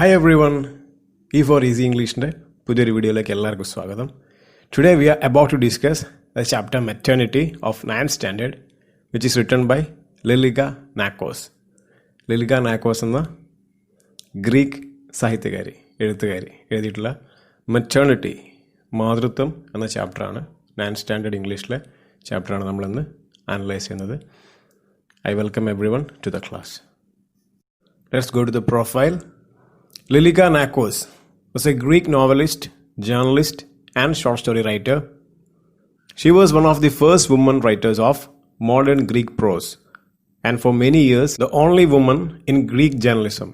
Hi everyone, E4 Easy Englishന്റെ പുതിയൊരു വീഡിയോയിലേക്ക് എല്ലാവർക്കും സ്വാഗതം. Today we are about to discuss the chapter Maternity of 9th Standard, which is written by Lilica Nakos. Lilica Nakos എന്ന Greek സാഹിത്യകാരി, എഴുത്തുകാരി എഴുതിയിട്ടുള്ള maternity, മാതൃത്വം എന്ന ചാപ്റ്ററാണ് 9th സ്റ്റാൻഡേർഡ് ഇംഗ്ലീഷിലെ ചാപ്റ്ററാണ് നമ്മളിന്ന് അനലൈസ് ചെയ്യുന്നത്. I welcome everyone to the class. Let's go to the profile. Lilica Nakos was a Greek novelist, journalist, and short story writer. She was one of the first women writers of modern Greek prose, and for many years, the only woman in Greek journalism.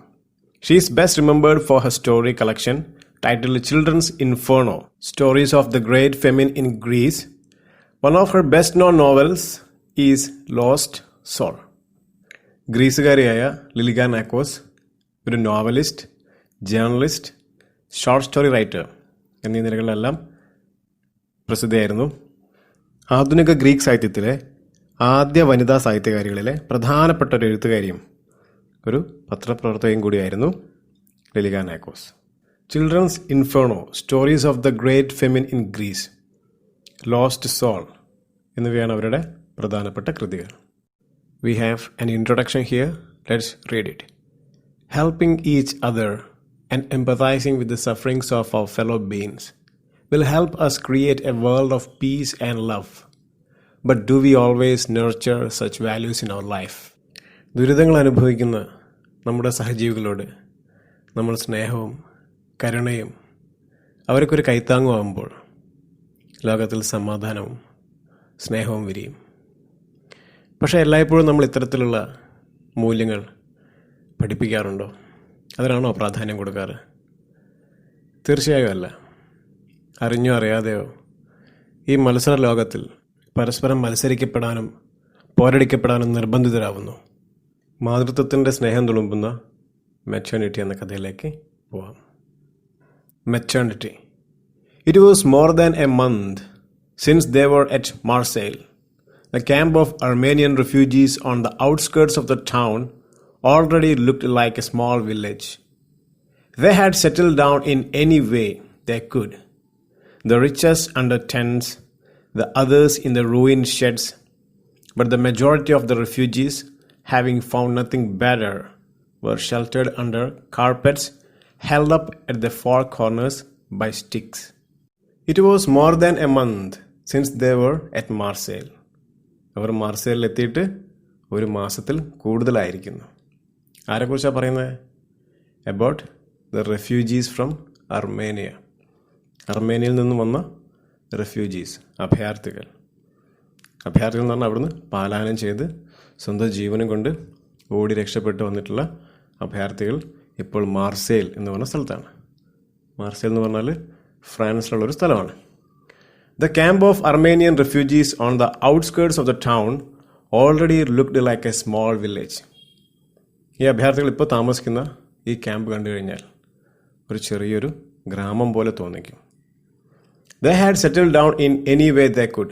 She is best remembered for her story collection titled Children's Inferno, Stories of the Great Famine in Greece. One of her best-known novels is Lost Soul. ഗ്രീസുകാരിയായ ലിലിക നാക്കോസ് ഒരു novelist, journalist, short story writer എന്നീ നിലകളിലെല്ലാം പ്രസിദ്ധയായിരുന്നു. ആധുനിക Greek സാഹിത്യത്തിലെ ആദ്യ വനിതാ സാഹിത്യകാരികളിലെ പ്രധാനപ്പെട്ട ഒരു എഴുത്തുകാരിയും ഒരു പത്രപ്രവർത്തകയും കൂടിയായിരുന്നു Lilika Nakos. Children's inferno, stories of the great famine in Greece, lost soul എന്നിവയാണ് അവരുടെ പ്രധാനപ്പെട്ട കൃതികൾ. We have an introduction here. Let's read it. Helping each other and empathizing with the sufferings of our fellow beings will help us create a world of peace and love. But do we always nurture such values in our life? ദുരിതങ്ങൾ അനുഭവിക്കുന്ന നമ്മുടെ സഹജീവികളോട് നമ്മൾ സ്നേഹവും കരുണയും അവർക്കൊരു കൈത്താങ്ങുമാകുമ്പോൾ ലോകത്തിൽ സമാധാനവും സ്നേഹവും വിരിയും. പക്ഷേ എല്ലായ്പ്പോഴും നമ്മൾ ഇത്തരത്തിലുള്ള മൂല്യങ്ങൾ പഠിപ്പിക്കാറുണ്ടോ? അതിനാണോ പ്രാധാന്യം കൊടുക്കാറ്? തീർച്ചയായും അല്ല. അറിഞ്ഞോ അറിയാതെയോ ഈ മത്സര ലോകത്തിൽ പരസ്പരം മത്സരിക്കപ്പെടാനും പോരടിക്കപ്പെടാനും നിർബന്ധിതരാകുന്നു. മാതൃത്വത്തിൻ്റെ സ്നേഹം തുളുമ്പുന്ന മെറ്റേണിറ്റി എന്ന കഥയിലേക്ക് പോവാം. Maternity. It was more than a month since they were at Marseille. The camp of Armenian refugees on the outskirts of the town already looked like a small village. They had settled down in any way they could, the richest under tents, the others in the ruined sheds, but the majority of the refugees, having found nothing better, were sheltered under carpets held up at the four corners by sticks. It was more than a month since they were at Marseille. അവർ മാർസേലിൽ എത്തിയിട്ട് ഒരു മാസത്തിൽ കൂടുതലായിരിക്കുന്നു. ആരെക്കുറിച്ചാണ് പറയുന്നത്? About the refugees from Armenia. അർമേനിയയിൽ നിന്നും വന്ന റെഫ്യൂജീസ്, അഭയാർത്ഥികൾ. അഭയാർത്ഥികൾ എന്ന് പറഞ്ഞാൽ അവിടുന്ന് പലായനം ചെയ്ത് സ്വന്തം ജീവനും കൊണ്ട് ഓടി രക്ഷപ്പെട്ട് വന്നിട്ടുള്ള അഭയാർത്ഥികൾ ഇപ്പോൾ മാർസേൽ എന്ന് പറഞ്ഞ സ്ഥലത്താണ്. മാർസേൽ എന്ന് പറഞ്ഞാൽ ഫ്രാൻസിലുള്ളൊരു സ്ഥലമാണ്. The camp of Armenian refugees on the outskirts of the town already looked like a small village. ഈ അഭയാർത്ഥികൾ ഇപ്പോൾ താമസിക്കുന്ന ഈ ക്യാമ്പ് കണ്ടു കഴിഞ്ഞാൽ ഒരു ചെറിയൊരു ഗ്രാമം പോലെ തോന്നിക്കും. They had settled down in any way they could.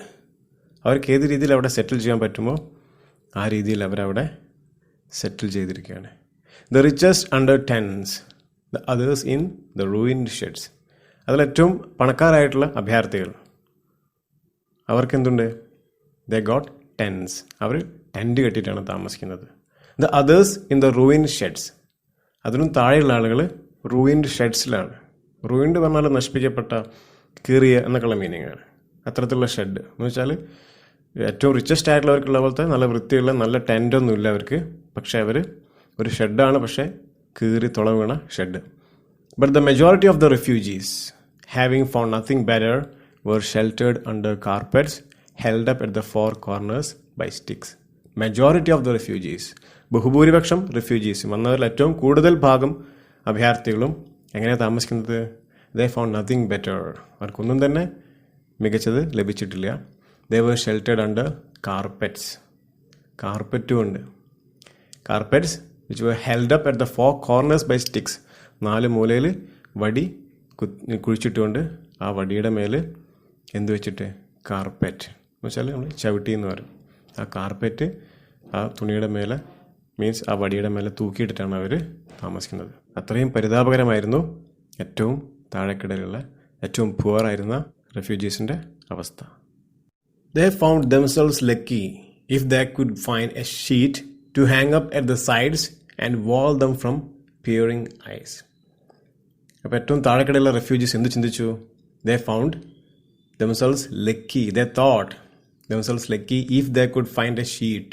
അവർക്ക് ഏത് രീതിയിൽ അവിടെ സെറ്റിൽ ചെയ്യാൻ പറ്റുമോ ആ രീതിയിൽ അവരവിടെ സെറ്റിൽ ചെയ്തിരിക്കുകയാണ്. The richest under tents, the others in the ruined sheds. അതിലേറ്റവും പണക്കാരായിട്ടുള്ള അഭയാർത്ഥികൾ, അവർക്ക് എന്തുണ്ട്? They got tents. അവർ ടെൻറ്റ് കെട്ടിയിട്ടാണ് താമസിക്കുന്നത്. The others in the ruined sheds. അതിനും താഴെയുള്ള ആളുകൾ റൂയിൻഡ് ഷെഡ്സിലാണ്. റൂയിൻഡ് പറഞ്ഞാൽ നശിപ്പിക്കപ്പെട്ട, കീറിയ എന്നൊക്കെയുള്ള മീനിങ് ആണ്. അത്തരത്തിലുള്ള ഷെഡ് എന്ന് വെച്ചാൽ ഏറ്റവും റിച്ചസ്റ്റ് ആയിട്ടുള്ളവർക്കുള്ള പോലത്തെ നല്ല വൃത്തിയുള്ള നല്ല ടെൻറ്റൊന്നും ഇല്ല അവർക്ക്. പക്ഷേ അവർ ഒരു ഷെഡാണ്, പക്ഷേ കീറി തുള വീണ shed. But the majority of the refugees, having found nothing better, were sheltered under carpets held up at the four corners by sticks. Majority of the refugees, ബഹുഭൂരിപക്ഷം റിഫ്യൂജീസും വന്നവരിൽ ഏറ്റവും കൂടുതൽ ഭാഗം അഭയാർത്ഥികളും എങ്ങനെയാണ് താമസിക്കുന്നത്? they found nothing better. അവർക്കൊന്നും തന്നെ മികച്ചത് ലഭിച്ചിട്ടില്ല. they were sheltered under carpets. കാർപ്പറ്റും ഉണ്ട്. carpets which were held up at the four corners by sticks. 4 മൂലയിൽ വടി കുഴിച്ചിട്ടുകൊണ്ട് ആ വടിയുടെ മേൽ എന്ത് വെച്ചിട്ട്? കാർപ്പറ്റ് എന്ന് വെച്ചാൽ നമ്മൾ ചവിട്ടി എന്ന് പറയും. ആ കാർപ്പറ്റ് ആ തുണിയുടെ മേലെ മീൻസ് ആ വടിയുടെ മേലെ തൂക്കിയിട്ടിട്ടാണ് അവർ താമസിക്കുന്നത്. അത്രയും പരിതാപകരമായിരുന്നു ഏറ്റവും താഴെക്കിടയിലുള്ള ഏറ്റവും പുവർ ആയിരുന്ന റെഫ്യൂജീസിൻ്റെ അവസ്ഥ. They found themselves lucky if they could find a sheet to hang up at the sides and wall them from peering eyes. അപ്പോൾ ഏറ്റവും താഴെക്കിടയിലുള്ള റെഫ്യൂജീസ് എന്ത് ചിന്തിച്ചു? They found themselves lucky. They thought themselves lucky if they could find a sheet.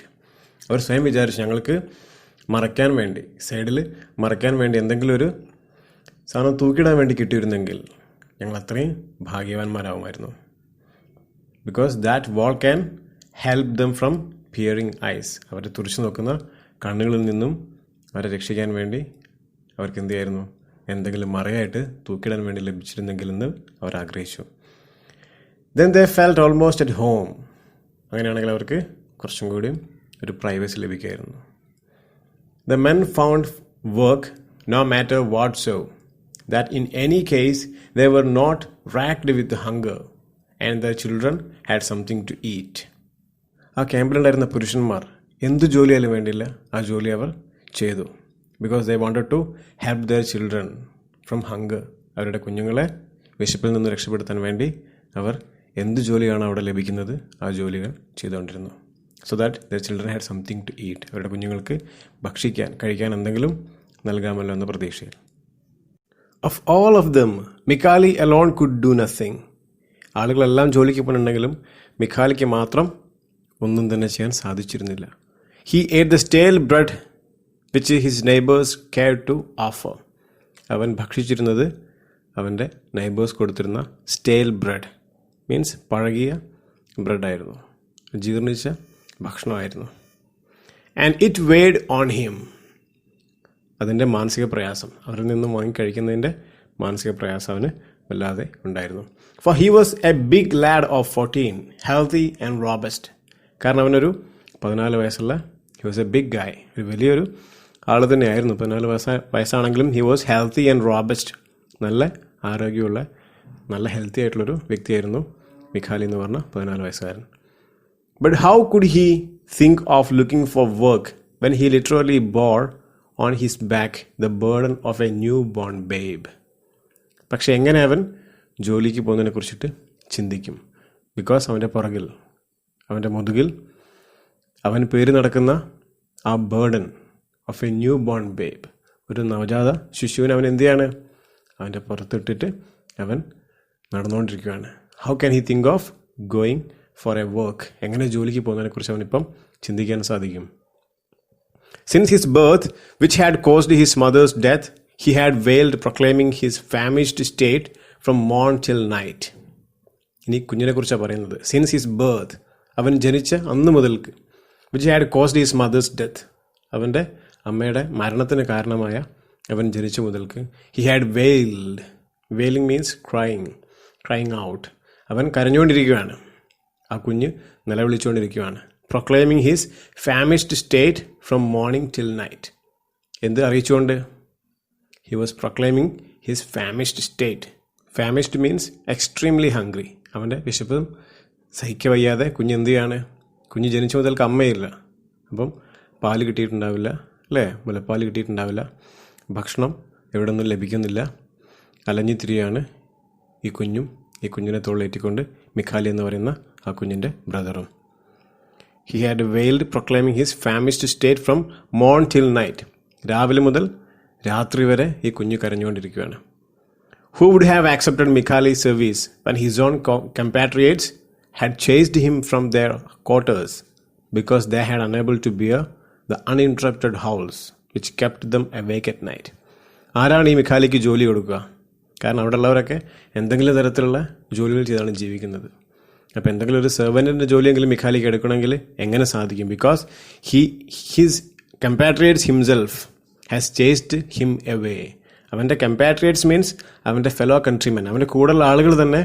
അവർ സ്വയം വിചാരിച്ചു ഞങ്ങൾക്ക് മറയ്ക്കാൻ വേണ്ടി, സൈഡിൽ മറയ്ക്കാൻ വേണ്ടി എന്തെങ്കിലും ഒരു സാധനം തൂക്കിയിടാൻ വേണ്ടി കിട്ടിയിരുന്നെങ്കിൽ ഞങ്ങൾ അത്രയും ഭാഗ്യവാന്മാരാവുമായിരുന്നു. Because that wall can help them from peering eyes. അവരെ തുറിച്ചു നോക്കുന്ന കണ്ണുകളിൽ നിന്നും അവരെ രക്ഷിക്കാൻ വേണ്ടി അവർക്ക് എന്ത് ചെയ്യായിരുന്നു? എന്തെങ്കിലും മറയായിട്ട് തൂക്കിയിടാൻ വേണ്ടി ലഭിച്ചിരുന്നെങ്കിലെന്ന് അവർ ആഗ്രഹിച്ചു. Then they felt almost at home. അങ്ങനെയാണെങ്കിൽ അവർക്ക് കുറച്ചും കൂടിയും ഒരു പ്രൈവസി ലഭിക്കുമായിരുന്നു. The men found work no matter what so, that in any case they were not racked with hunger and the children had something to eat. ആ ക്യാമ്പിലുണ്ടായിരുന്ന പുരുഷന്മാർ എന്ത് ജോലിയാലും വേണ്ടിയില്ല, ആ ജോലി അവർ ചെയ്തു. Because they wanted to help their children from hunger. അവരുടെ കുഞ്ഞുങ്ങളെ വിശപ്പിൽ നിന്ന് രക്ഷപ്പെടുത്താൻ വേണ്ടി അവർ എന്ത് ജോലിയാണ് അവിടെ ലഭിക്കുന്നത് ആ ജോലികൾ ചെയ്തുകൊണ്ടിരുന്നു. So that their children had something to eat. അവരുടെ കുഞ്ഞുങ്ങൾക്ക് കഴിക്കാൻ എന്തെങ്കിലും നൽകാമല്ലോ എന്ന പ്രതീക്ഷയിൽ. Of all of them Mikhali alone could do nothing. ആളുകളെല്ലാം ജോലിക്ക് പോകുന്നുണ്ടെങ്കിലും മിഖാലിക്ക് മാത്രം ഒന്നും തന്നെ ചെയ്യാൻ സാധിച്ചിരുന്നില്ല. He ate the stale bread which his neighbours care to offer. അവൻ ഭക്ഷിച്ചിരുന്നത് അവൻ്റെ നെയ്ബേഴ്സ് കൊടുത്തിരുന്ന സ്റ്റേൽ ബ്രെഡ്, മീൻസ് പഴകിയ ബ്രെഡായിരുന്നു, ജീർണിച്ച ഭക്ഷണമായിരുന്നു. And it weighed on him. അതിൻ്റെ മാനസിക പ്രയാസം, അവരിൽ നിന്നും വാങ്ങി കഴിക്കുന്നതിൻ്റെ മാനസിക പ്രയാസം അവന് വല്ലാതെ ഉണ്ടായിരുന്നു. For he was a big lad of 14, healthy and robust. കാരണം അവനൊരു 14 വയസ്സുള്ള, ഹി വാസ് എ ബിഗ് ഗായ്, ഒരു വലിയൊരു ആൾ തന്നെയായിരുന്നു. 14 വയസ്സാണെങ്കിലും he was healthy and robust, നല്ല ആരോഗ്യമുള്ള നല്ല ഹെൽത്തി ആയിട്ടുള്ളൊരു വ്യക്തിയായിരുന്നു മിഖാലി എന്ന് പറഞ്ഞ 14 വയസ്സുകാരൻ. But how could he think of looking for work when he literally bore on his back the burden of a new born babe. പക്ഷെ എങ്ങനെ അവൻ ജോലിക്ക് പോകുന്നതിനെ കുറിച്ചിട്ട് ചിന്തിക്കും? ബിക്കോസ് അവൻ്റെ പുറകിൽ, അവൻ്റെ മുതുകിൽ അവൻ പേര് നടക്കുന്ന ആ burden of a new born babe, ഒരു നവജാത ശിശുവിനെ അവൻ എന്ത് ചെയ്യാണ്? അവൻ്റെ പുറത്തിട്ടിട്ട് അവൻ നടന്നുകൊണ്ടിരിക്കുകയാണ്. How can he think of going for A work? എങ്ങനെ ജോലിക്ക് പോകുന്നതിനെക്കുറിച്ച് അവനിപ്പം ചിന്തിക്കാൻ സാധിക്കും? Since his birth which had caused his mother's death he had wailed, proclaiming his famished state from morn till night. ഇനി കുഞ്ഞിനെ കുറിച്ചാണ് പറയുന്നത്. സിൻസ് ഹിസ് ബർത്ത്, അവൻ ജനിച്ച അന്ന് മുതൽക്ക്, which had caused his mother's death, അവൻ്റെ അമ്മയുടെ മരണത്തിന് കാരണമായ അവൻ ജനിച്ച മുതൽക്ക്, he had wailed. Wailing means crying out. അവൻ കരഞ്ഞുകൊണ്ടിരിക്കുകയാണ്, ആ കുഞ്ഞ് നിലവിളിച്ചുകൊണ്ടിരിക്കുകയാണ്. Proclaiming his famished state from morning till night. എന്ത് അറിയിച്ചുകൊണ്ട്? He was proclaiming his famished state. Famished means extremely hungry. അവൻ്റെ വിശപ്പും സഹിക്കവയ്യാതെ കുഞ്ഞ് എന്ത് ചെയ്യാണ്? കുഞ്ഞ് ജനിച്ച മുതൽക്ക് അമ്മയില്ല, അപ്പം പാല് കിട്ടിയിട്ടുണ്ടാവില്ല, അല്ലേ? മുലപ്പാൽ കിട്ടിയിട്ടുണ്ടാവില്ല, ഭക്ഷണം എവിടെ നിന്നും ലഭിക്കുന്നില്ല, അലഞ്ഞു തിരിയാണ് ഈ കുഞ്ഞും. ഈ കുഞ്ഞിനെ തോളിലേറ്റിക്കൊണ്ട് മിഖാലി എന്ന് പറയുന്ന ആ കുഞ്ഞിൻ്റെ ബ്രദറും. He had wailed, proclaiming his famished state from morn till night. രാവിലെ മുതൽ രാത്രി വരെ ഈ കുഞ്ഞ് കരഞ്ഞുകൊണ്ടിരിക്കുകയാണ്. Who would have accepted Mikhali's service when his own compatriots had chased him from their quarters because they had unable to bear the uninterrupted howls which kept them awake at night? ആരാണ് ഈ മിഖാലിക്ക് ജോലി കൊടുക്കുക? കാരണം അവിടെ ഉള്ളവരൊക്കെ എന്തെങ്കിലും തരത്തിലുള്ള ജോലികൾ ചെയ്താണ് ജീവിക്കുന്നത്. അപ്പോൾ എന്തെങ്കിലും ഒരു സെർവൻറ്റിൻ്റെ ജോലിയെങ്കിലും മിഖാലിക്ക് എടുക്കണമെങ്കിൽ എങ്ങനെ സാധിക്കും? Because his compatriots himself has chased him away. അവൻ്റെ കമ്പാട്രിയേറ്റ്സ് മീൻസ് അവൻ്റെ ഫെലോ കൺട്രിമെൻ, അവൻ്റെ കൂടെയുള്ള ആളുകൾ തന്നെ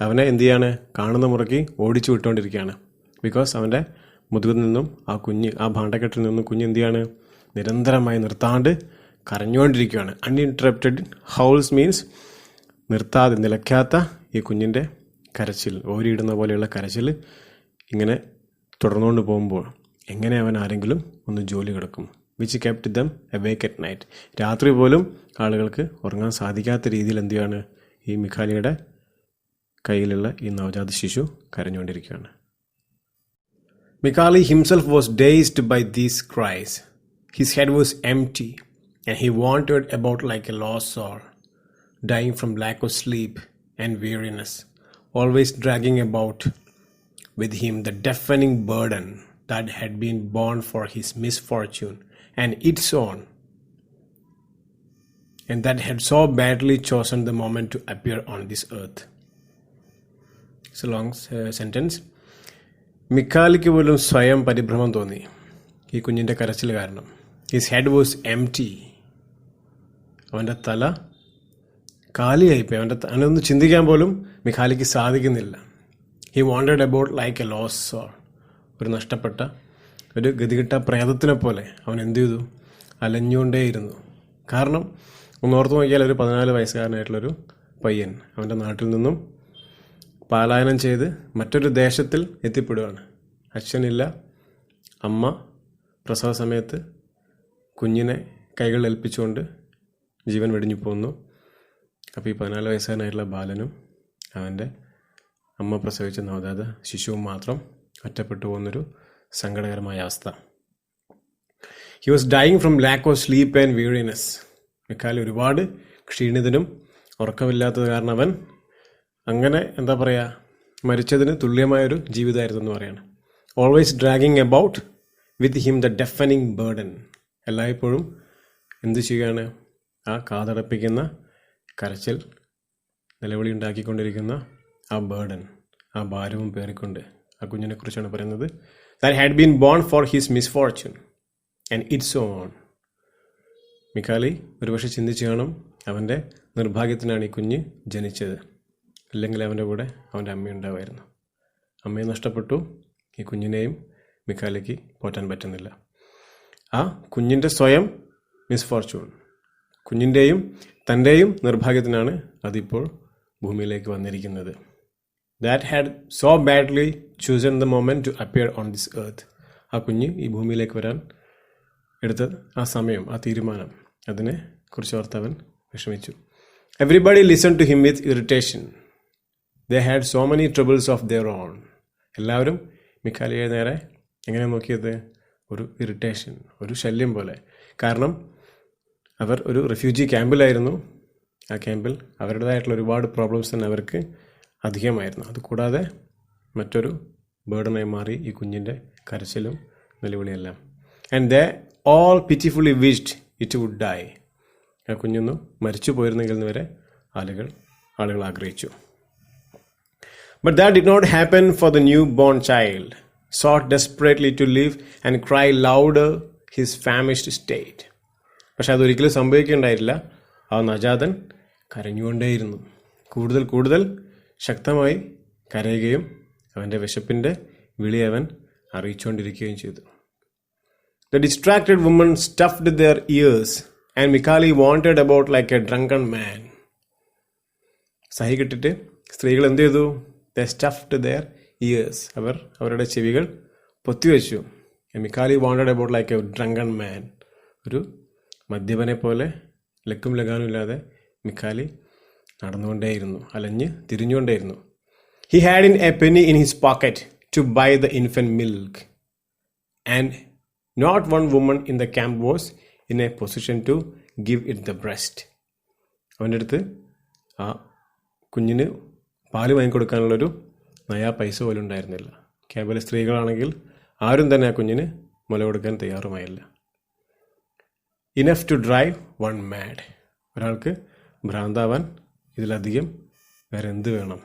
അവനെ എന്ത് ചെയ്യാണ്? കാണുന്ന മുറയ്ക്ക് ഓടിച്ചു വിട്ടുകൊണ്ടിരിക്കുകയാണ്. ബിക്കോസ് അവൻ്റെ മുതുകിൽ നിന്നും ആ കുഞ്ഞ്, ആ ഭാണ്ഡക്കെട്ടിൽ നിന്നും കുഞ്ഞ് എന്ത് ചെയ്യാണ്? നിരന്തരമായി നിർത്താണ്ട് കരഞ്ഞുകൊണ്ടിരിക്കുകയാണ്. അൺഇൻറ്ററപ്റ്റഡ് ഹൗൾസ് മീൻസ് നിർത്താതെ, നിലയ്ക്കാത്ത ഈ കുഞ്ഞിൻ്റെ കരച്ചിൽ, ഓരിയിടുന്ന പോലെയുള്ള കരച്ചിൽ ഇങ്ങനെ തുടർന്നുകൊണ്ട് പോകുമ്പോൾ എങ്ങനെ അവൻ ആരെങ്കിലും ഒന്ന് ജോലി കൊടുക്കും? Which kept dum അവേക്ക് at night. രാത്രി പോലും ആളുകൾക്ക് ഉറങ്ങാൻ സാധിക്കാത്ത രീതിയിൽ എന്ത് ചെയ്യാണ്, ഈ മിഖാലിയുടെ കയ്യിലുള്ള ഈ നവജാത ശിശു കരഞ്ഞുകൊണ്ടിരിക്കുകയാണ്. Mikhail himself was dazed by these cries. His head was empty and he wandered about like a lost soul, dying from lack of sleep and weariness, always dragging about with him the deafening burden that had been born for his misfortune and its own, and that had so badly chosen the moment to appear on this earth. It's a long sentence. മിക്കാലിക്ക് പോലും സ്വയം പരിഭ്രമം തോന്നി ഈ കുഞ്ഞിൻ്റെ കരച്ചിൽ കാരണം. His head was empty. അവൻ്റെ തല കാലിയായിപ്പോയി. അവനൊന്ന് ചിന്തിക്കാൻ പോലും മിഖാലിക്ക് സാധിക്കുന്നില്ല. He wandered about like a lost soul. ഒരു നഷ്ടപ്പെട്ട ഒരു ഗതികിട്ട പ്രേതത്തിനെ പോലെ അവൻ എന്ത് ചെയ്തു, അലഞ്ഞുകൊണ്ടേയിരുന്നു. കാരണം ഒന്ന് ഓർത്ത് നോക്കിയാൽ ഒരു 14 വയസ്സുകാരനായിട്ടുള്ളൊരു പയ്യൻ അവൻ്റെ നാട്ടിൽ നിന്നും പലായനം ചെയ്ത് മറ്റൊരു ദേശത്തിൽ എത്തിപ്പെടുകയാണ്. അച്ഛനില്ല, അമ്മ പ്രസവ സമയത്ത് കുഞ്ഞിനെ കൈകളിൽ ഏൽപ്പിച്ചുകൊണ്ട് ജീവൻ വെടിഞ്ഞു പോകുന്നു. അപ്പോൾ ഈ 14 വയസ്സുകാരനായിട്ടുള്ള ബാലനും അവൻ്റെ അമ്മ പ്രസവിച്ച നവജാത ശിശുവും മാത്രം ഒറ്റപ്പെട്ടു പോകുന്നൊരു സങ്കടകരമായ അവസ്ഥ. He was dying from lack of sleep and weariness. Michali ഒരുപാട് ക്ഷീണിതനും ഉറക്കമില്ലാത്തത് കാരണം അവൻ അങ്ങനെ എന്താ പറയുക, മരിച്ചതിന് തുല്യമായൊരു ജീവിതമായിരുന്നു എന്ന് പറയാണ്. Always dragging about with him the deafening burden. എല്ലായ്പ്പോഴും എന്ത് ചെയ്യുകയാണ്, ആ കാതടപ്പിക്കുന്ന കരച്ചിൽ, നിലവിളി ഉണ്ടാക്കിക്കൊണ്ടിരിക്കുന്ന ആ ബേർഡൻ, ആ ഭാരവും പേറിക്കൊണ്ട് ആ കുഞ്ഞിനെ കുറിച്ചാണ് പറയുന്നത്. That had been born for his misfortune and its own. Michali ഒരുപക്ഷെ ചിന്തിച്ചു കാണും, അവൻ്റെ നിർഭാഗ്യത്തിനാണ് ഈ കുഞ്ഞ് ജനിച്ചത്, അല്ലെങ്കിൽ അവൻ്റെ കൂടെ അവൻ്റെ അമ്മയുണ്ടാവുമായിരുന്നു. അമ്മയെ നഷ്ടപ്പെട്ടു, ഈ കുഞ്ഞിനെയും മിഖാലിക്ക് പോറ്റാൻ പറ്റുന്നില്ല. ആ കുഞ്ഞിൻ്റെ സ്വയം മിസ്ഫോർച്യൂൺ, കുഞ്ഞിൻ്റെയും തൻ്റെയും നിർഭാഗ്യത്തിനാണ് അതിപ്പോൾ ഭൂമിയിലേക്ക് വന്നിരിക്കുന്നത്. That had so badly chosen the moment to appear on this earth. ആ കുഞ്ഞ് ഈ ഭൂമിയിലേക്ക് വരാൻ എടുത്ത ആ സമയം, ആ തീരുമാനം, അതിനെ കുറിച്ച് ഓർത്തവൻ വിഷമിച്ചു. Everybody listen to him with irritation. They had so many troubles of their own. എല്ലാവരും മിഖാലിയെ നേരെ എങ്ങനെ നോക്കിയത്, ഒരു ഇറിറ്റേഷൻ, ഒരു ശല്യം പോലെ. കാരണം അവർ ഒരു റിഫ്യൂജി ക്യാമ്പിലായിരുന്നു. ആ ക്യാമ്പിൽ അവരുടേതായിട്ടുള്ള ഒരുപാട് പ്രോബ്ലംസ് തന്നെ അവർക്ക് അധികമായിരുന്നു. അതുകൂടാതെ മറ്റൊരു ബേർഡനായി മാറി ഈ കുഞ്ഞിൻ്റെ കരച്ചിലും നിലവിളിയെല്ലാം. And they all pitifully wished it would die. ആ കുഞ്ഞൊന്നും മരിച്ചു പോയിരുന്നെങ്കിൽ എന്ന് വരെ ആളുകൾ ആഗ്രഹിച്ചു. But that did not happen, for the newborn child sought desperately to live and cry louder his famished state. പക്ഷെ അതൊരിക്കലും സംഭവിക്കുകയുണ്ടായില്ല. ആ നവജാതൻ കരഞ്ഞുകൊണ്ടേയിരുന്നു. കൂടുതൽ ശക്തമായി കരയുകയും അവൻ്റെ വിശപ്പിൻ്റെ വിളി അവൻ അറിയിച്ചുകൊണ്ടിരിക്കുകയും ചെയ്തു. The distracted woman stuffed their ears and Mikhali wandered about like a drunken man. സഹി കിട്ടിട്ട് സ്ത്രീകൾ എന്ത് ചെയ്തു? They stuffed their ears. അവരുടെ ചെവികൾ പൊത്തിവെച്ചു. മിഖാലി wandered about like a drunken man. ഒരു മദ്യപനെ പോലെ ലക്കും ലഗാനും ഇല്ലാതെ മിഖാലി നടന്നുകൊണ്ടേയിരുന്നു, അലഞ്ഞ് തിരിഞ്ഞുകൊണ്ടേയിരുന്നു. He had a penny in his pocket to buy the infant milk, and not one woman in the camp was in a position to give it the breast. അവൻ്റെ അടുത്ത് ആ കുഞ്ഞിന് പാല് വാങ്ങിക്കൊടുക്കാനുള്ളൊരു നയാ പൈസ പോലും ഉണ്ടായിരുന്നില്ല. ക്യാമ്പിലെ സ്ത്രീകളാണെങ്കിൽ ആരും തന്നെ ആ കുഞ്ഞിന് മുല കൊടുക്കാൻ തയ്യാറുമായില്ല. Enough to drive one mad. ഒരാൾക്ക് ഭ്രാന്താവാൻ ഇതിലധികം വേറെ എന്ത് വേണം?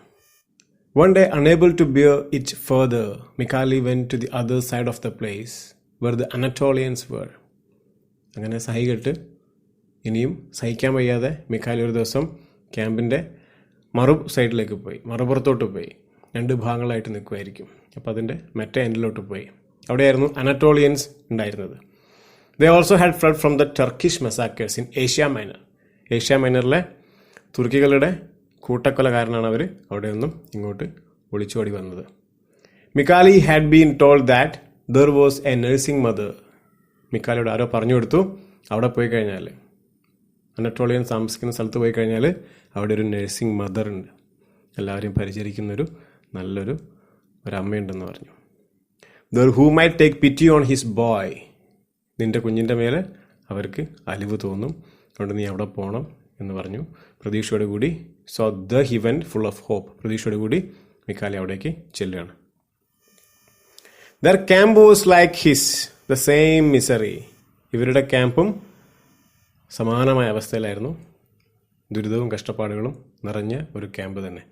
One day, unable to bear it further, Mikhali went to the other side of the place where the Anatolians were. അങ്ങനെ സഹികെട്ട് ഇനിയും സഹിക്കാൻ വയ്യാതെ മിഖാലി ഒരു ദിവസം ക്യാമ്പിൻ്റെ മറുപുറത്തോട്ട് പോയി. 2 ഭാഗങ്ങളായിട്ട് നിൽക്കുമായിരിക്കും. അപ്പോൾ അതിൻ്റെ മറ്റേ എൻഡിലോട്ട് പോയി. അവിടെയായിരുന്നു അനറ്റോളിയൻസ് ഉണ്ടായിരുന്നത്. They also had fled from the Turkish massacres in Asia Minor. Asia മൈനറിലെ തുർക്കികളുടെ കൂട്ടക്കൊല കാരണമാണ് അവർ അവിടെ നിന്നും ഇങ്ങോട്ട് ഒളിച്ചോടി വന്നത്. Michali had been told that there was a nursing mother മിക്കാലിയോട് ആരോ പറഞ്ഞു കൊടുത്തു, അവിടെ പോയി കഴിഞ്ഞാൽ, അനട്ടോളിയൻ താമസിക്കുന്ന സ്ഥലത്ത് പോയി കഴിഞ്ഞാൽ അവിടെ ഒരു നഴ്സിംഗ് മദർ ഉണ്ട്, എല്ലാവരെയും പരിചരിക്കുന്നൊരു നല്ലൊരു ഒരമ്മയുണ്ടെന്ന് പറഞ്ഞു. There who might take പിറ്റി on his boy, നിൻ്റെ കുഞ്ഞിൻ്റെ മേലെ അവർക്ക് അലിവ് തോന്നും, അതുകൊണ്ട് നീ അവിടെ പോകണം എന്ന് പറഞ്ഞു. പ്രതീക്ഷയോട് കൂടി so the he went full of hope, പ്രതീക്ഷയോട് കൂടി മിക്കാലി അവിടേക്ക് ചെല്ലുകയാണ്. Their camp was like his, the same misery, ഇവരുടെ ക്യാമ്പും സമാനമായ അവസ്ഥയിലായിരുന്നു, ദുരിതവും കഷ്ടപ്പാടുകളും നിറഞ്ഞ ഒരു ക്യാമ്പ് തന്നെ.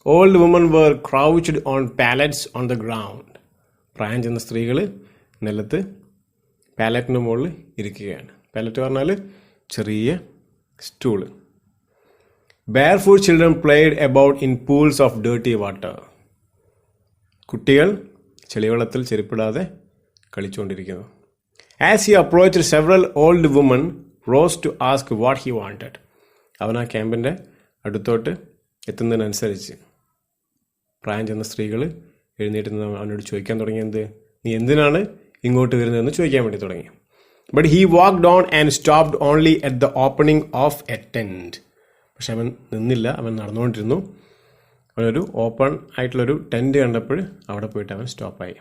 Old woman were crouched on pallets on the ground, പ്രായം ചെന്ന സ്ത്രീകൾ നിലത്ത് പാലറ്റിൻ്റെ മുകളിൽ ഇരിക്കുകയാണ്. പാലറ്റ് പറഞ്ഞാൽ ചെറിയ stool. Barefoot children played about in pools of dirty water, കുട്ടികൾ ചെളിവെള്ളത്തിൽ ചെരുപ്പിടാതെ കളിച്ചുകൊണ്ടിരിക്കുന്നു. As he approached several old woman rose to ask what he wanted, അവൻ ആ ക്യാമ്പിൻ്റെ അടുത്തോട്ട് എത്തുന്നതിനനുസരിച്ച് പ്രായം ചെന്ന സ്ത്രീകൾ എഴുന്നേറ്റ് നിന്ന് അവനോട് ചോദിക്കാൻ തുടങ്ങി, നീ എന്തിനാണ് ഇങ്ങോട്ട് വരുന്നതെന്ന് ചോദിക്കാൻ വേണ്ടി തുടങ്ങി. But he walked on and stopped only at the opening of A tent, പക്ഷെ അവൻ നിന്നില്ല, അവൻ നടന്നുകൊണ്ടിരുന്നു. അവനൊരു ഓപ്പൺ ആയിട്ടുള്ളൊരു ടെൻറ്റ് കണ്ടപ്പോൾ അവിടെ പോയിട്ട് അവൻ സ്റ്റോപ്പായി.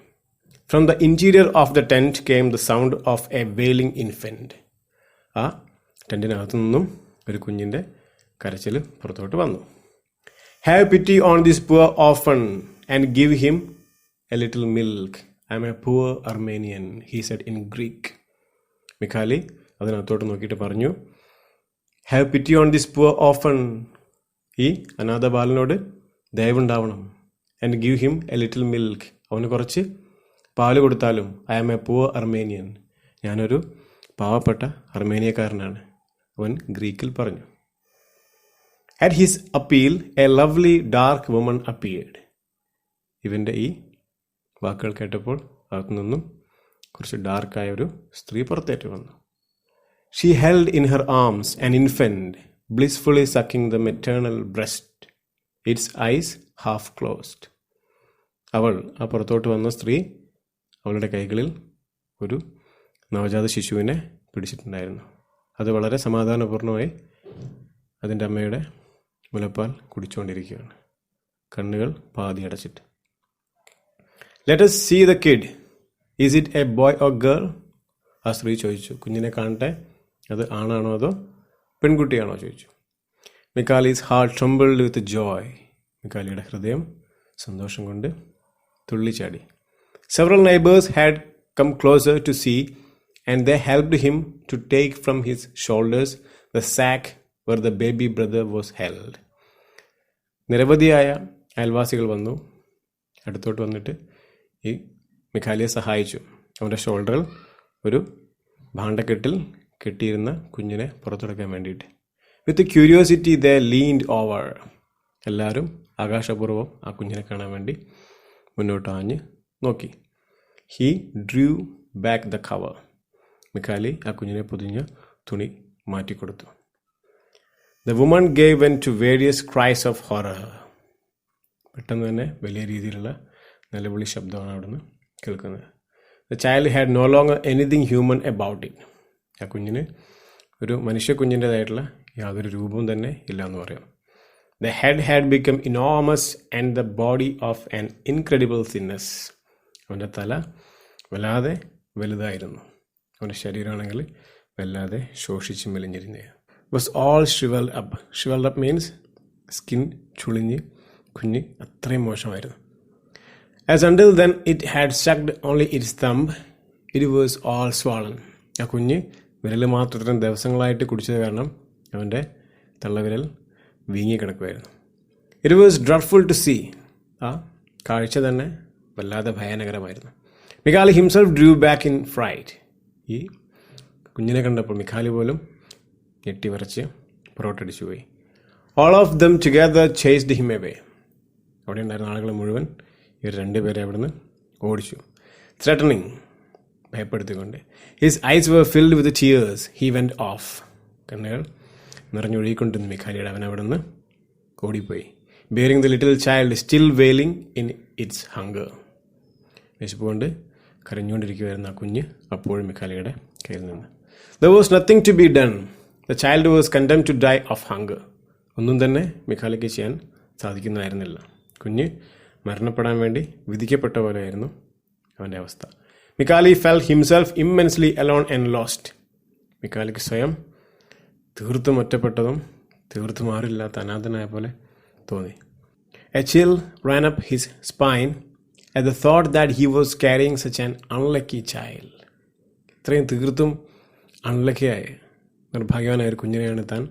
From the interior of the tent came the sound of a wailing infant, ആ ടെൻറ്റിനകത്തു നിന്നും ഒരു കുഞ്ഞിൻ്റെ കരച്ചിൽ പുറത്തോട്ട് വന്നു. Have pity on this poor orphan and give him a little milk, I'm a poor Armenian, he said in Greek. Michali അതിനകത്തോട്ട് നോക്കിയിട്ട് പറഞ്ഞു, have pity on this poor orphan, ഈ അനാഥ ബാലനോട് ദയവുണ്ടാവണം. And give him a little milk, അവന് കുറച്ച് പാല് കൊടുത്താലും. I am a poor Armenian, ഞാനൊരു പാവപ്പെട്ട അർമേനിയക്കാരനാണ്, അവൻ ഗ്രീക്കിൽ പറഞ്ഞു. At his appeal a lovely dark woman appeared, ഇവൻ്റെ ഈ വാക്കുകൾ കേട്ടപ്പോൾ അകത്തു നിന്നും കുറച്ച് ഡാർക്കായ ഒരു സ്ത്രീ പുറത്തേറ്റ് വന്നു. She held in her arms an infant blissfully sucking the maternal breast, its eyes half closed. അവൾ, ആ പുറത്തോട്ട് വന്ന സ്ത്രീ, അവളുടെ കൈകളിൽ ഒരു നവജാത ശിശുവിനെ പിടിച്ചിട്ടുണ്ടായിരുന്നു. അത് വളരെ സമാധാനപൂർണ്ണമായി അതിൻ്റെ അമ്മയുടെ മുലപ്പാൽ കുടിച്ചുകൊണ്ടിരിക്കുകയാണ്, കണ്ണുകൾ പാതി അടച്ചിട്ട്. Let us see the kid, is it a boy or girl? ആ സ്ത്രീ ചോദിച്ചു, കുഞ്ഞിനെ കാണട്ടെ, അത് ആണാണോ അതോ പെൺകുട്ടിയാണോ ചോദിച്ചു. മിക്കാലീസ് ഹാർട്ട് ട്രംബിൾഡ് വിത്ത് ജോയ്, മിക്കാലിയുടെ ഹൃദയം സന്തോഷം കൊണ്ട് തുള്ളിച്ചാടി. Several neighbours had come closer to see and they helped him to take from his shoulders the sack where the baby brother was held. നിരവധിയായ അയൽവാസികൾ വന്നു, അടുത്തോട്ട് വന്നിട്ട് ഈ മിഖാലിയെ സഹായിച്ചു. അവൻ്റെ ഷോൾഡറിൽ ഒരു ഭാണ്ഡക്കെട്ടിൽ കെട്ടിയിരുന്ന കുഞ്ഞിനെ പുറത്തെടുക്കാൻ വേണ്ടിയിട്ട്. With curiosity they leaned over, എല്ലാവരും ആകാശപൂർവ്വം ആ കുഞ്ഞിനെ കാണാൻ വേണ്ടി മുന്നോട്ട് ആഞ്ഞ് നോക്കി. He drew back the cover, Michali ആ കുഞ്ഞിനെ പൊതിഞ്ഞ തുണി മാറ്റിക്കൊടുത്തു. The woman gave vent to various cries of horror, പെട്ടെന്ന് തന്നെ വലിയ രീതിയിലുള്ള നിലവിളി ശബ്ദമാണ് അവിടുന്ന് കേൾക്കുന്നത്. The child had no longer anything human about it, ആ കുഞ്ഞിന് ഒരു മനുഷ്യ കുഞ്ഞിൻ്റെതായിട്ടുള്ള യാതൊരു രൂപവും തന്നെ ഇല്ല എന്ന് പറയാം. The head had become enormous and the body of an incredible thinness, അവൻ്റെ തല വല്ലാതെ വലുതായിരുന്നു, അവൻ്റെ ശരീരമാണെങ്കിൽ വല്ലാതെ ശോഷിച്ച് മെലിഞ്ഞിരുന്നത്. Was all shrivelled up, shrivelled up means skin ചുളിഞ്ഞ് കുഞ്ഞ് അത്രയും മോശമായിരുന്നു. As until then it had sucked only its thumb, it was all swollen, ആ കുഞ്ഞ് വിരൽ മാത്രം ഇത്രയും ദിവസങ്ങളായിട്ട് കുടിച്ചത് കാരണം അവൻ്റെ തള്ളവിരൽ വീങ്ങിക്കിടക്കുമായിരുന്നു. It was dreadful to see, ആ കാഴ്ച തന്നെ വല്ലാതെ ഭയാനകരമായിരുന്നു. Michali himself drew back in fright, ഈ കുഞ്ഞിനെ കണ്ടപ്പോൾ മിഖാലി പോലും ഞെട്ടിവരച്ച് പുറകോട്ടടിച്ചു പോയി. All of them together chased him away, അവിടെ ഉണ്ടായിരുന്ന ആളുകൾ മുഴുവൻ ഇവർ രണ്ടുപേരെ അവിടുന്ന് ഓടിച്ചു. ത്രെട്ടനിങ്, ഭയപ്പെടുത്തിക്കൊണ്ട്. His eyes were filled with tears, he went off, കണ്ണുകൾ നിറഞ്ഞൊഴുകിക്കൊണ്ടിരുന്നു മിഖാലിയുടെ. അവൻ അവിടെ നിന്ന് ഓടിപ്പോയി. Bearing the little child still wailing in it's hunger, വിശപ്പ് കൊണ്ട് കരഞ്ഞുകൊണ്ടിരിക്കുകയായിരുന്നു ആ കുഞ്ഞ് അപ്പോഴും മിഖാലിയുടെ കയ്യിൽ നിന്ന്. There was nothing to be done. The child was condemned to die of hunger. ഒന്നും തന്നെ മിഖാലിക്ക് ചെയ്യാൻ സാധിക്കുന്നതായിരുന്നില്ല. കുഞ്ഞ് മരണപ്പെടാൻ വേണ്ടി വിധിക്കപ്പെട്ട പോലെയായിരുന്നു അവൻ്റെ അവസ്ഥ. മിഖാലി felt himself immensely alone and lost. മിഖാലിക്ക് സ്വയം തീർത്തും ഒറ്റപ്പെട്ടതും തീർത്തും ആരില്ലാത്ത അനാഥനായ പോലെ തോന്നി. A chill ran up his spine at the thought that he was carrying such an unlucky child. ഇത്രയും തീർത്തും അൺലക്കിയായ നിർഭാഗ്യവാനായ ഒരു കുഞ്ഞിനെയാണ് താൻ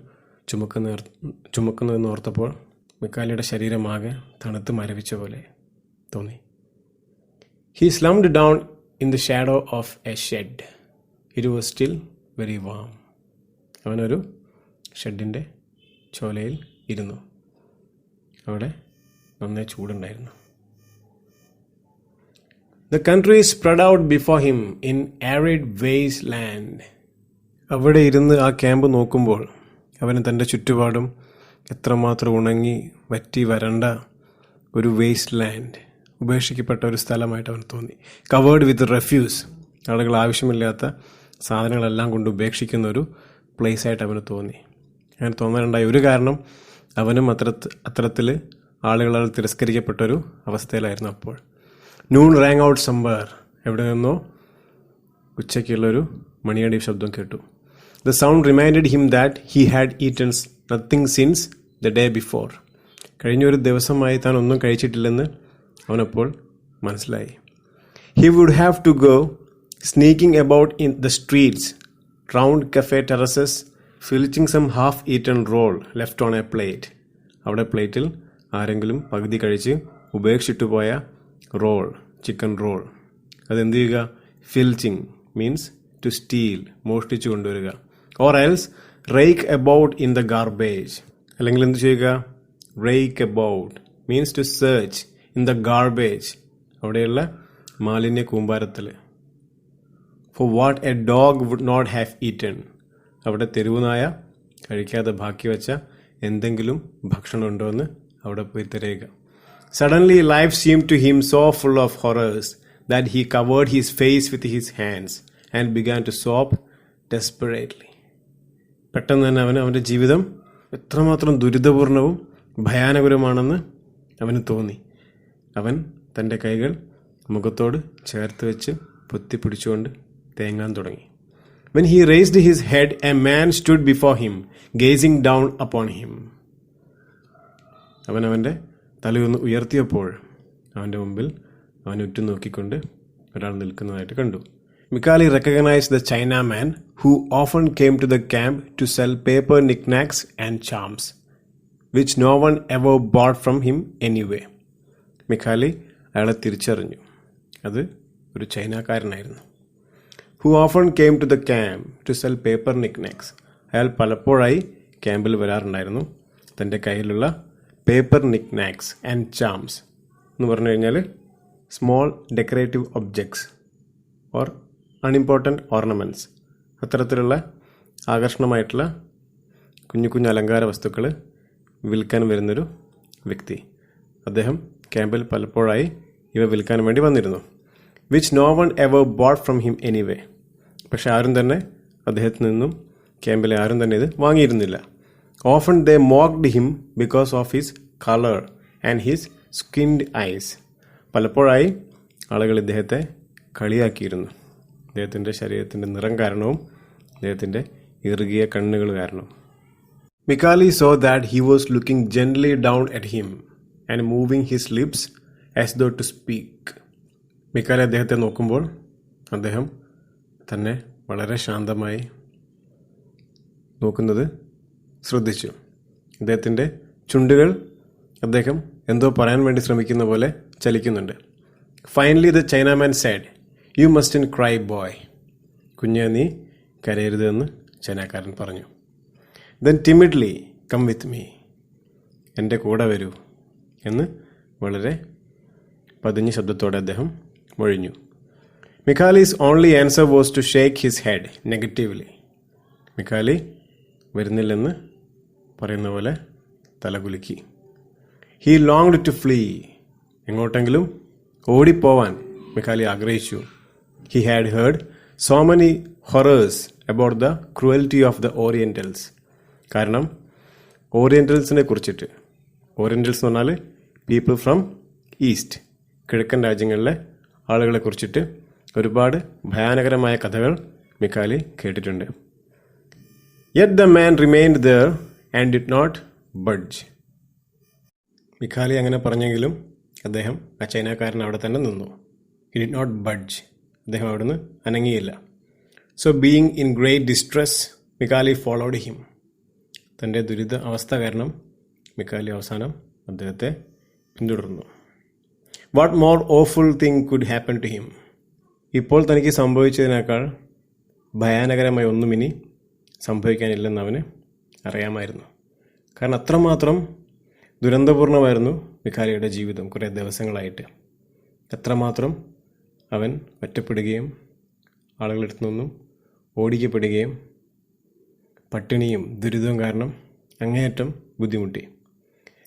ചുമക്കുന്നതെന്ന് ഓർത്തപ്പോൾ മിഖാലിയുടെ ശരീരമാകെ തണുത്ത് മരവിച്ച പോലെ തോന്നി. He slumped down in the shadow of a shed. It was still very warm. അവനൊരു ഷെഡിൻ്റെ ചോലയിൽ ഇരുന്നു. അവിടെ നന്നായി ചൂടുണ്ടായിരുന്നു. The country spread out before him in arid wasteland. അവിടെ ഇരുന്ന് ആ ക്യാമ്പ് നോക്കുമ്പോൾ അവന് തൻ്റെ ചുറ്റുപാടും എത്രമാത്രം ഉണങ്ങി വറ്റി വരണ്ട ഒരു വേസ്റ്റ് ലാൻഡ്, ഉപേക്ഷിക്കപ്പെട്ട ഒരു സ്ഥലമായിട്ട് അവന് തോന്നി. കവേർഡ് വിത്ത് റെഫ്യൂസ്, ആളുകൾ ആവശ്യമില്ലാത്ത സാധനങ്ങളെല്ലാം കൊണ്ട് ഉപേക്ഷിക്കുന്ന ഒരു പ്ലേസ് ആയിട്ട് അവന് തോന്നി. അങ്ങനെ തോന്നാനുണ്ടായ ഒരു കാരണം അവനും അത്തരത്തിൽ ആളുകളാൽ തിരസ്കരിക്കപ്പെട്ടൊരു അവസ്ഥയിലായിരുന്നു അപ്പോൾ. നൂൺ റാങ് ഔട്ട് സംബർ, എവിടെ നിന്നോ ഉച്ചയ്ക്കുള്ളൊരു മണിയടി ശബ്ദം കേട്ടു. The sound reminded him that he had eaten nothing since the day before. കഴിഞ്ഞൊരു ദിവസമായി താൻ ഒന്നും കഴിച്ചിട്ടില്ലെന്ന് അവനപ്പോൾ മനസ്സിലായി. He would have to go sneaking about in the streets, round cafe terraces, filching some half-eaten roll left on a plate. അവിടെ പ്ലേറ്റിൽ ആരെങ്കിലും പകുതി കഴിച്ച് ഉപേക്ഷിച്ചിട്ട് പോയ റോൾ, ചിക്കൻ റോൾ, അതെന്ത് ചെയ്യുക? ഫിൽച്ചിങ് മീൻസ് ടു സ്റ്റീൽ, മോഷ്ടിച്ചു കൊണ്ടുവരിക. Or else rake about in the garbage, അല്ലെങ്കിൽ എന്ത് ചെയ്യുക? Rake about means to search in the garbage, അവിടെയുള്ള മാലിന്യ കൂമ്പാരത്തിൽ. For what a dog would not have eaten, അവിടെ തെരുവുനായ കഴിക്കാതെ ബാക്കി വെച്ച എന്തെങ്കിലും ഭക്ഷണം ഉണ്ടോ എന്ന് അവിടെ പോയി തിരയുക. Suddenly life seemed to him so full of horrors that he covered his face with his hands and began to sob desperately. പെട്ടെന്ന് തന്നെ അവൻ്റെ ജീവിതം എത്രമാത്രം ദുരിതപൂർണവും ഭയാനകരമാണെന്ന് അവന് തോന്നി. അവൻ തൻ്റെ കൈകൾ മുഖത്തോട് ചേർത്ത് വെച്ച് പൊത്തിപ്പിടിച്ചുകൊണ്ട് തേങ്ങാൻ തുടങ്ങി. When he raised his head, a man stood before him, gazing down upon him. അവൻ്റെ തലയൊന്ന് ഉയർത്തിയപ്പോൾ അവൻ്റെ മുമ്പിൽ അവൻ ഉറ്റുനോക്കിക്കൊണ്ട് ഒരാൾ നിൽക്കുന്നതായിട്ട് കണ്ടു. മിഖാലി recognized the Chinaman who often came to the camp to sell paper knickknacks and charms, which no one ever bought from him anyway. മിഖാലി അയാളെ തിരിച്ചറിഞ്ഞു. അത് ഒരു ചൈനക്കാരനായിരുന്നു. Who often came to the camp to sell paper knickknacks. അയാൾ പലപ്പോഴായി ക്യാമ്പിൽ വരാറുണ്ടായിരുന്നു. തൻ്റെ കയ്യിലുള്ള paper നിക്നാക്സ് and charms എന്ന് പറഞ്ഞു കഴിഞ്ഞാൽ small decorative objects or unimportant ornaments, അത്തരത്തിലുള്ള ആകർഷണമായിട്ടുള്ള കുഞ്ഞു കുഞ്ഞു അലങ്കാര വസ്തുക്കൾ വിൽക്കാൻ വരുന്നൊരു വ്യക്തി. അദ്ദേഹം ക്യാമ്പിൽ പലപ്പോഴായി ഇവ വിൽക്കാൻ വേണ്ടി വന്നിരുന്നു. Which no one ever bought from him anyway, പക്ഷെ ആരും തന്നെ അദ്ദേഹത്തിൽ നിന്നും ക്യാമ്പിലെ ആരും തന്നെ ഇത് വാങ്ങിയിരുന്നില്ല. Often they mocked him because of his color and his skinned eyes. പലപ്പോഴായി ആളുകൾ ഇദ്ദേഹത്തെ കളിയാക്കിയിരുന്നു, അദ്ദേഹത്തിൻ്റെ ശരീരത്തിൻ്റെ നിറം കാരണവും അദ്ദേഹത്തിൻ്റെ ഇറുകിയ കണ്ണുകൾ കാരണം. Mikhali saw that he was looking gently down at him and moving his lips as though to speak. മിക്കാലി അദ്ദേഹത്തെ നോക്കുമ്പോൾ അദ്ദേഹം തന്നെ വളരെ ശാന്തമായി നോക്കുന്നത് ശ്രദ്ധിച്ചു. അദ്ദേഹത്തിൻ്റെ ചുണ്ടുകൾ അദ്ദേഹം എന്തോ പറയാൻ വേണ്ടി ശ്രമിക്കുന്ന പോലെ ചലിക്കുന്നുണ്ട്. Finally the Chinaman said, you mustn't cry boy. കുഞ്ഞെ നീ കരയരുതെന്ന് ചൈനക്കാരൻ പറഞ്ഞു. Then timidly come with me, എൻ്റെ കൂടെ വരൂ എന്ന് വളരെ പതിഞ്ഞ ശബ്ദത്തോടെ അദ്ദേഹം മൊഴിഞ്ഞു. Michali's only answer was to shake his head negatively. Michali വരുന്നില്ലെന്ന് പറയുന്ന പോലെ തലകുലുക്കി. ഹീ ലോങ്ഡ് ടു ഫ്ലീ, എങ്ങോട്ടെങ്കിലും ഓടിപ്പോവാൻ മിഖാലി ആഗ്രഹിച്ചു. he had heard so many horrors about the cruelty of the Orientals. കാരണം ഓറിയൻ്റൽസിനെ കുറിച്ചിട്ട്, ഓറിയൻ്റൽസ് എന്ന് പറഞ്ഞാൽ പീപ്പിൾ ഫ്രം ഈസ്റ്റ്, കിഴക്കൻ രാജ്യങ്ങളിലെ ആളുകളെ കുറിച്ചിട്ട് ഒരുപാട് ഭയാനകരമായ കഥകൾ മിക്കാലി കേട്ടിട്ടുണ്ട്. Yet the man remained there and did not budge. Michali അങ്ങനെ പറഞ്ഞെങ്കിലും അദ്ദേഹം ആ ചൈനക്കാരൻ അവിടെ തന്നെ നിന്നു. He did not budge. അദ്ദേഹം അവിടുന്ന് അനങ്ങിയില്ല. So being in great distress Michali followed him. തൻ്റെ ദുരിത അവസ്ഥ കാരണം മിക്കാലി അവസാനം അദ്ദേഹത്തെ പിന്തുടർന്നു. What more awful thing could happen to him. ഇപ്പോൾ തനിക്ക് സംഭവിച്ചതിനേക്കാൾ ഭയാനകരമായ ഒന്നും ഇനി സംഭവിക്കാനില്ലെന്ന് അവന് അറിയാമായിരുന്നു. കാരണം അത്രമാത്രം ദുരന്തപൂർണമായിരുന്നു മിക്കാലിയുടെ ജീവിതം. കുറേ ദിവസങ്ങളായിട്ട് എത്രമാത്രം അവൻ ഒറ്റപ്പെടുകയും ആളുകളെടുത്തു നിന്നും ഓടിക്കപ്പെടുകയും പട്ടിണിയും ദുരിതവും കാരണം അങ്ങേയറ്റം ബുദ്ധിമുട്ടി.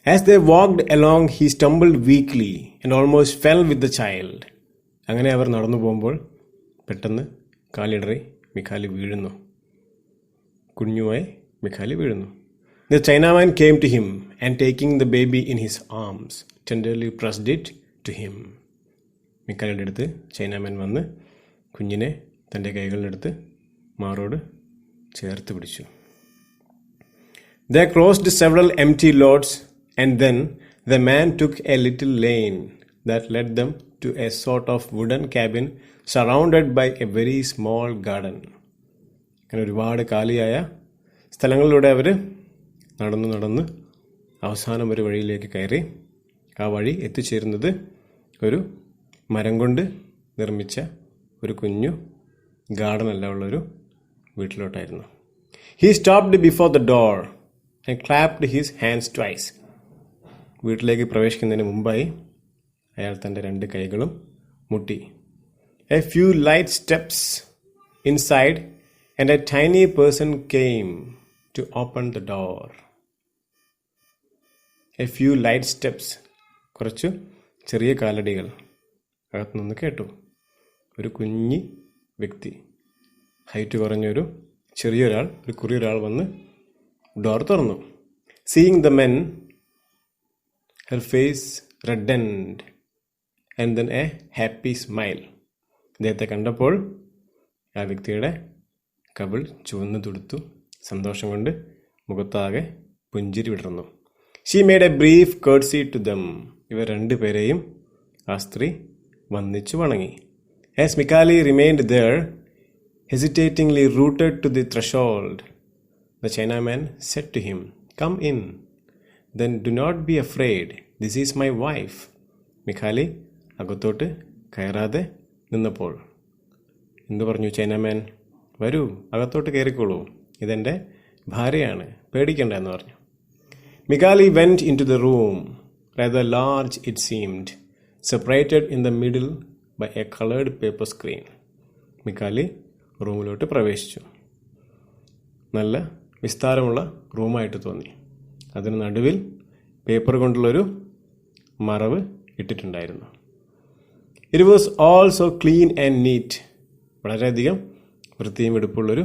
As they walked along, he stumbled weakly and almost fell with the child. അങ്ങനെ അവർ നടന്നു പോകുമ്പോൾ പെട്ടെന്ന് കാലിടറി മിക്കാലി വീഴുന്നു. കുഞ്ഞുമായി മിക്കാലി വീഴുന്നു. The Chinaman came to him and taking the baby in his arms, tenderly pressed it to him. മിക്കാലിയുടെ അടുത്ത് ചൈനാമാൻ വന്ന് കുഞ്ഞിനെ തൻ്റെ കൈകളിലെടുത്ത് മാറോട് ചേർത്ത് പിടിച്ചു. They crossed several empty lots and then the man took a little lane that led them to a sort of wooden cabin surrounded by a very small garden. അങ്ങനെ ഒരുപാട് കാലിയായ സ്ഥലങ്ങളിലൂടെ അവർ നടന്ന് അവസാനം ഒരു വഴിയിലേക്ക് കയറി. ആ വഴി എത്തിച്ചേരുന്നത് ഒരു മരം കൊണ്ട് നിർമ്മിച്ച ഒരു കുഞ്ഞു ഗാർഡനെല്ലാം ഉള്ളൊരു വീട്ടിലോട്ടായിരുന്നു. He stopped before the door and clapped his hands twice. വീട്ടിലേക്ക് പ്രവേശിക്കുന്നതിന് മുമ്പായി അയാൾ തൻ്റെ രണ്ട് കൈകളും മുട്ടി. A few light steps inside and a tiny person came to open the door. A few light steps, കുറച്ചു ചെറിയ കാലടികൾ അകത്തുനിന്ന് കേട്ടു. ഒരു കുഞ്ഞി വ്യക്തി, ഹൈറ്റ് കുറഞ്ഞൊരു ചെറിയൊരാൾ, ഒരു കുറിയൊരാൾ വന്ന് ഡോർ തുറന്നു. Seeing the men, her face reddened and then a happy smile. അദ്ദേഹത്തെ കണ്ടപ്പോൾ ആ വ്യക്തിയുടെ കവിൾ ചുവന്നു തുടുത്തു. സന്തോഷം കൊണ്ട് മുഖത്താകെ പുഞ്ചിരി വിടർന്നു. She made a brief courtesy to them. ഇവർ രണ്ടുപേരെയും ആ സ്ത്രീ വന്ദിച്ചു വണങ്ങി. As Mikali remained there, hesitatingly rooted to the threshold, the Chinaman said to him, "Come in. Then do not be afraid. This is my wife." മിക്കാലി അകത്തോട്ട് കയറാതെ നിന്നപ്പോൾ എന്തു പറഞ്ഞു ചൈനാമാൻ? വരൂ, അകത്തോട്ട് കയറിക്കോളൂ, ഇതെൻ്റെ ഭാര്യയാണ്, പേടിക്കണ്ട എന്ന് പറഞ്ഞു. മിക്കാലി went into the room, rather large it seemed, separated in the middle by a colored paper screen. മിക്കാലി റൂമിലോട്ട് പ്രവേശിച്ചു. നല്ല വിസ്താരമുള്ള റൂമായിട്ട് തോന്നി. അതിന് നടുവിൽ പേപ്പർ കൊണ്ടുള്ളൊരു മറവ് ഇട്ടിട്ടുണ്ടായിരുന്നു. It was all so clean and NEET. വളരെയധികം വൃത്തിയും വെടുപ്പുള്ളൊരു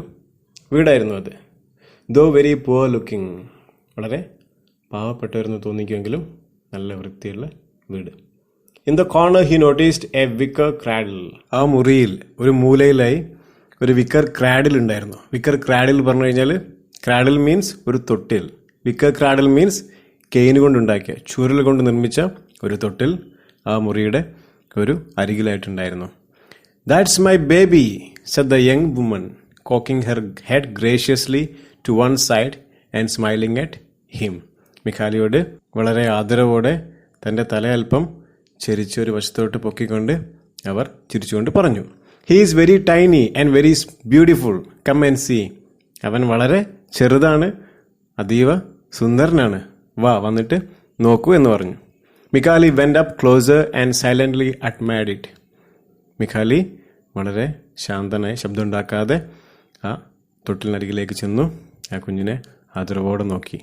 വീടായിരുന്നു അത്. ദോ വെരി പുവർ ലുക്കിംഗ്. വളരെ പാവപ്പെട്ടവരെന്ന് തോന്നിക്കുമെങ്കിലും നല്ല വൃത്തിയുള്ള വീട്. In the corner he noticed A wicker cradle. ആ മുറിയിൽ ഒരു മൂലയിലായി ഒരു വിക്കർ ക്രാഡിൽ ഉണ്ടായിരുന്നു. വിക്കർ ക്രാഡിൽ പറഞ്ഞു കഴിഞ്ഞാൽ, ക്രാഡിൽ മീൻസ് ഒരു തൊട്ടിൽ. വിക്കർ ക്രാഡിൽ മീൻസ് കെയിൻ കൊണ്ടുണ്ടാക്കിയ, ചുരുൾ കൊണ്ട് നിർമ്മിച്ച ഒരു തൊട്ടിൽ ആ മുറിയുടെ ഒരു അരികിലായിട്ടുണ്ടായിരുന്നു. "That's my baby," said the young woman, cocking her head graciously to one side and smiling at him. മിക്കാലിയോട് വളരെ ആദരവോടെ തൻ്റെ തലയൽപ്പം ചെരിച്ചൊരു വശത്തോട്ട് പൊക്കിക്കൊണ്ട് അവർ ചിരിച്ചുകൊണ്ട് പറഞ്ഞു, "He is very tiny and very beautiful. Come and see." അവൻ വളരെ ചെറുതാണ്, അതീവ സുന്ദരനാണ്. വാ, വന്നിട്ട് നോക്കൂ എന്ന് പറഞ്ഞു. മിക്കാലി went up closer and silently admired it. മിക്കാലി വളരെ ശാന്തനായി, ശബ്ദമുണ്ടാക്കാതെ ആ തൊട്ടിലിനരികിലേക്ക് ചെന്നു. ആ കുഞ്ഞിനെ ആദരവോടെ നോക്കി.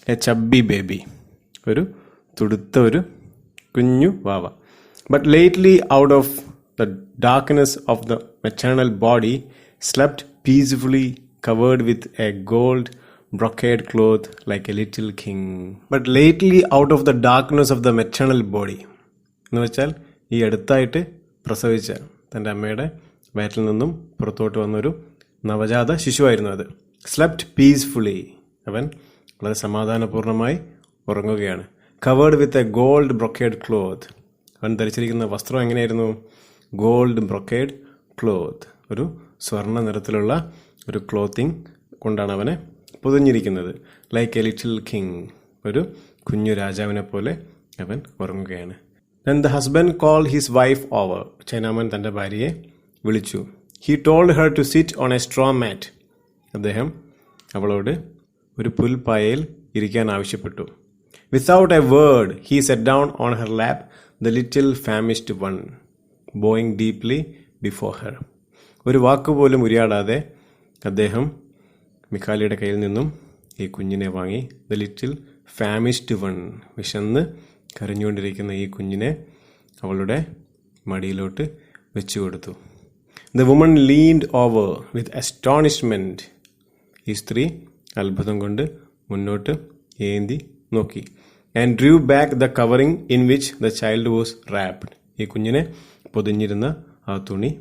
എ ചബ്ബി ബേബി, ഒരു തുടുത്ത ഒരു കുഞ്ഞു വാവ. But lately out of the darkness of the maternal body, slept peacefully covered with a gold brocade cloth like a little king. But lately out of the darkness of the maternal body, എന്ന് വെച്ചാൽ ഈ അടുത്തായിട്ട് പ്രസവിച്ച തൻ്റെ അമ്മയുടെ വയറ്റിൽ നിന്നും പുറത്തോട്ട് വന്നൊരു നവജാത ശിശുവായിരുന്നു അത്. സ്ലെപ്റ്റ് പീസ്ഫുള്ളി, അവൻ വളരെ സമാധാനപൂർണ്ണമായി ഉറങ്ങുകയാണ്. Covered with a gold brocade cloth, അവൻ ധരിച്ചിരിക്കുന്ന വസ്ത്രം എങ്ങനെയായിരുന്നു? ഗോൾഡ് ബ്രൊക്കേഡ് ക്ലോത്ത്, ഒരു സ്വർണ്ണ നിറത്തിലുള്ള ഒരു ക്ലോത്തിങ് കൊണ്ടാണ് അവനെ പൊതിഞ്ഞിരിക്കുന്നത്. ലൈക്ക് എ ലിറ്റിൽ കിങ്, ഒരു കുഞ്ഞു രാജാവിനെ പോലെ അവൻ ഉറങ്ങുകയാണ്. Then the husband called his wife over. ചൈനാമൻ തൻ്റെ ഭാര്യയെ വിളിച്ചു. He told her to sit on a straw mat. അദ്ദേഹം അവളോട് ഒരു പുൽപ്പായയിൽ ഇരിക്കാൻ ആവശ്യപ്പെട്ടു. Without a word, he sat down on her lap, the little famished one, bowing deeply before her. ഒരു വാക്കുപോലും ഉരിയാടാതെ അദ്ദേഹം മിഖാലിയുടെ കയ്യിൽ നിന്നും ഈ കുഞ്ഞിനെ വാങ്ങി. The little famished one, വിശന്ന് കരഞ്ഞുകൊണ്ടിരിക്കുന്ന ഈ കുഞ്ഞിനെ അവളുടെ മടിയിലോട്ട് വെച്ചു കൊടുത്തു. The woman leaned over with astonishment. ഈ സ്ത്രീ അത്ഭുതം കൊണ്ട് മുന്നോട്ട് ഏന്തി നോക്കി. And drew back the covering in which the child was wrapped. ഈ കുഞ്ഞിനെ പൊതിഞ്ഞിരുന്ന ആ തുണി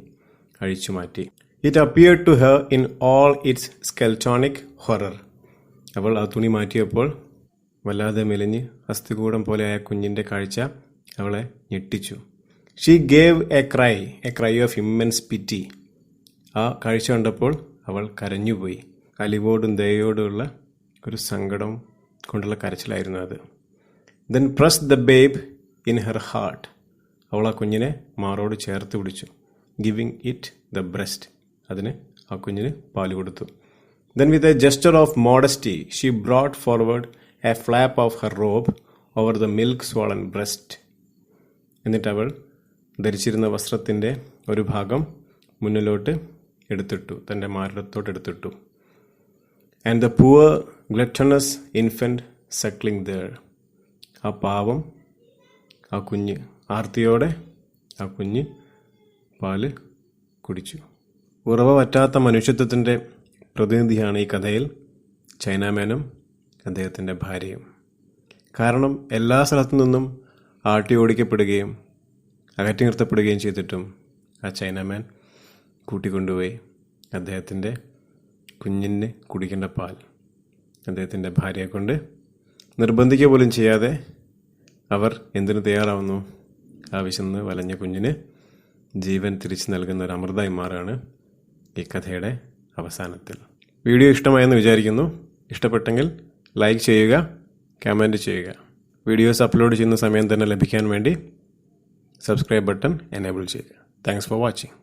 അഴിച്ചു മാറ്റി. It appeared to her in all its skeletonic horror. അവൾ ആ തുണി മാറ്റിയപ്പോൾ വല്ലാതെ മെലിഞ്ഞ് അസ്ഥികൂടം പോലെയായ കുഞ്ഞിൻ്റെ കാഴ്ച അവളെ ഞെട്ടിച്ചു. She gave a cry of immense pity. ആ കാഴ്ച കണ്ടപ്പോൾ അവൾ കരഞ്ഞുപോയി. അലിവോടും ദയോടുമുള്ള ഒരു സങ്കടം കൊണ്ടുള്ള കരച്ചിലായിരുന്നു അത്. Then press the babe in her heart. അവൾ ആ കുഞ്ഞിനെ മാറോട് ചേർത്ത് പിടിച്ചു. ഗിവിങ് ഇറ്റ് ദ ബ്രസ്റ്റ്, അതിന് ആ കുഞ്ഞിന് പാല് കൊടുത്തു. Then with a gesture of modesty she brought forward a flap of her robe over the milk swollen breast. എന്നിട്ട് അവൾ ധരിച്ചിരുന്ന വസ്ത്രത്തിൻ്റെ ഒരു ഭാഗം മുന്നിലോട്ട് എടുത്തിട്ടു, തൻ്റെ മാറിടത്തോട്ട് എടുത്തിട്ടു. And the poor gluttonous infant suckling there. ആ പാവം, ആ കുഞ്ഞ് ആർത്തിയോടെ ആ കുഞ്ഞ് പാല് കുടിച്ചു. ഉറവ പറ്റാത്ത മനുഷ്യത്വത്തിൻ്റെ പ്രതിനിധിയാണ് ഈ കഥയിൽ ചൈനാമാനും അദ്ദേഹത്തിൻ്റെ ഭാര്യയും. കാരണം എല്ലാ സ്ഥലത്തു നിന്നും ആട്ടി ഓടിക്കപ്പെടുകയും അകറ്റി നിർത്തപ്പെടുകയും ചെയ്തിട്ടും ആ ചൈനാമാൻ കൂട്ടിക്കൊണ്ടുപോയി അദ്ദേഹത്തിൻ്റെ കുഞ്ഞിന് കുടിക്കേണ്ട പാൽ അദ്ദേഹത്തിൻ്റെ ഭാര്യയെ കൊണ്ട് നിർബന്ധിക്കുക പോലും ചെയ്യാതെ അവർ എന്തിനു തയ്യാറാവുന്നു? ആ വിശന്ന് വലഞ്ഞ കുഞ്ഞിന് ജീവൻ തിരിച്ചു നൽകുന്ന ഒരു അമൃതമായി മാറുകയാണ് ഈ കഥയുടെ അവസാനത്തിൽ. വീഡിയോ ഇഷ്ടമായെന്ന് വിചാരിക്കുന്നു. ഇഷ്ടപ്പെട്ടെങ്കിൽ ലൈക്ക് ചെയ്യുക, കമൻറ്റ് ചെയ്യുക. വീഡിയോസ് അപ്ലോഡ് ചെയ്യുന്ന സമയം തന്നെ ലഭിക്കാൻ വേണ്ടി സബ്സ്ക്രൈബ് ബട്ടൺ എനേബിൾ ചെയ്യുക. Thanks for watching.